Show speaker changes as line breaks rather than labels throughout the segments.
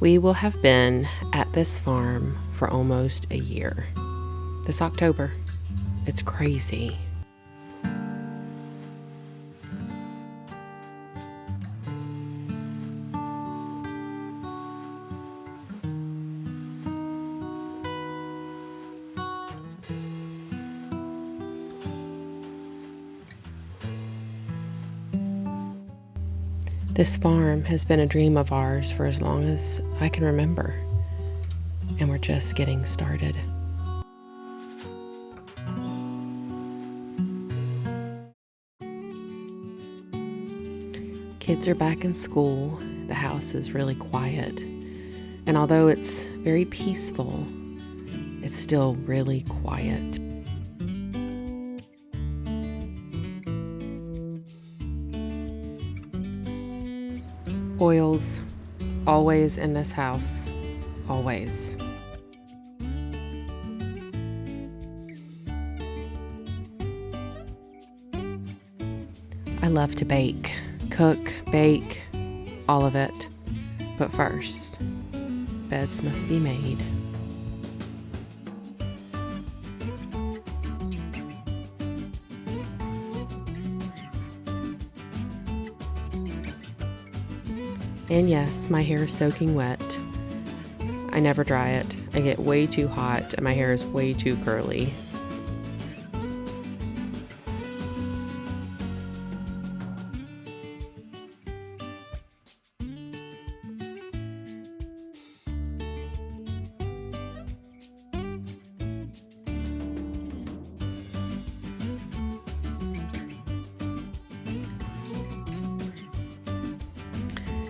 We will have been at this farm for almost a year. This October. It's crazy. This farm has been a dream of ours for as long as I can remember, and we're just getting started. Kids are back in school. The house is really quiet, and although it's very peaceful, it's still really quiet. Oils, always in this house, always. I love to bake, cook, bake, all of it. But first, beds must be made. And yes, my hair is soaking wet. I never dry it. I get way too hot and my hair is way too curly.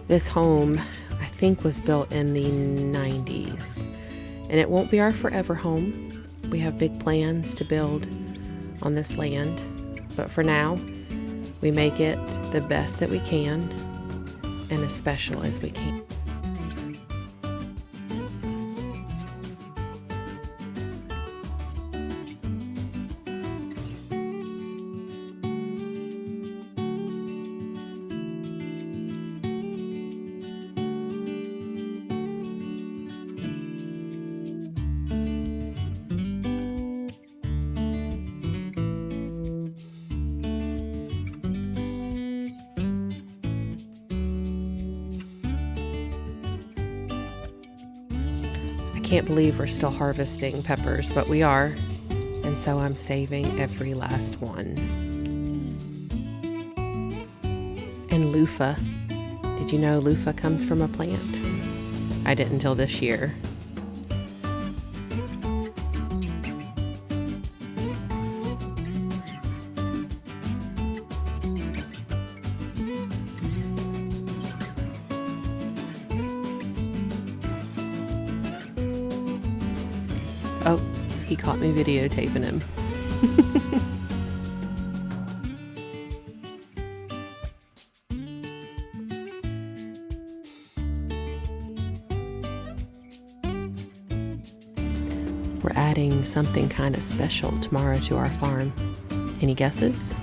This home, I think, was built in the 90s, and it won't be our forever home. We have big plans to build on this land, but for now, we make it the best that we can and as special as we can. I can't believe we're still harvesting peppers, but we are, and so I'm saving every last one. And loofah. Did you know loofah comes from a plant? I didn't until this year. Oh, he caught me videotaping him. We're adding something kind of special tomorrow to our farm. Any guesses?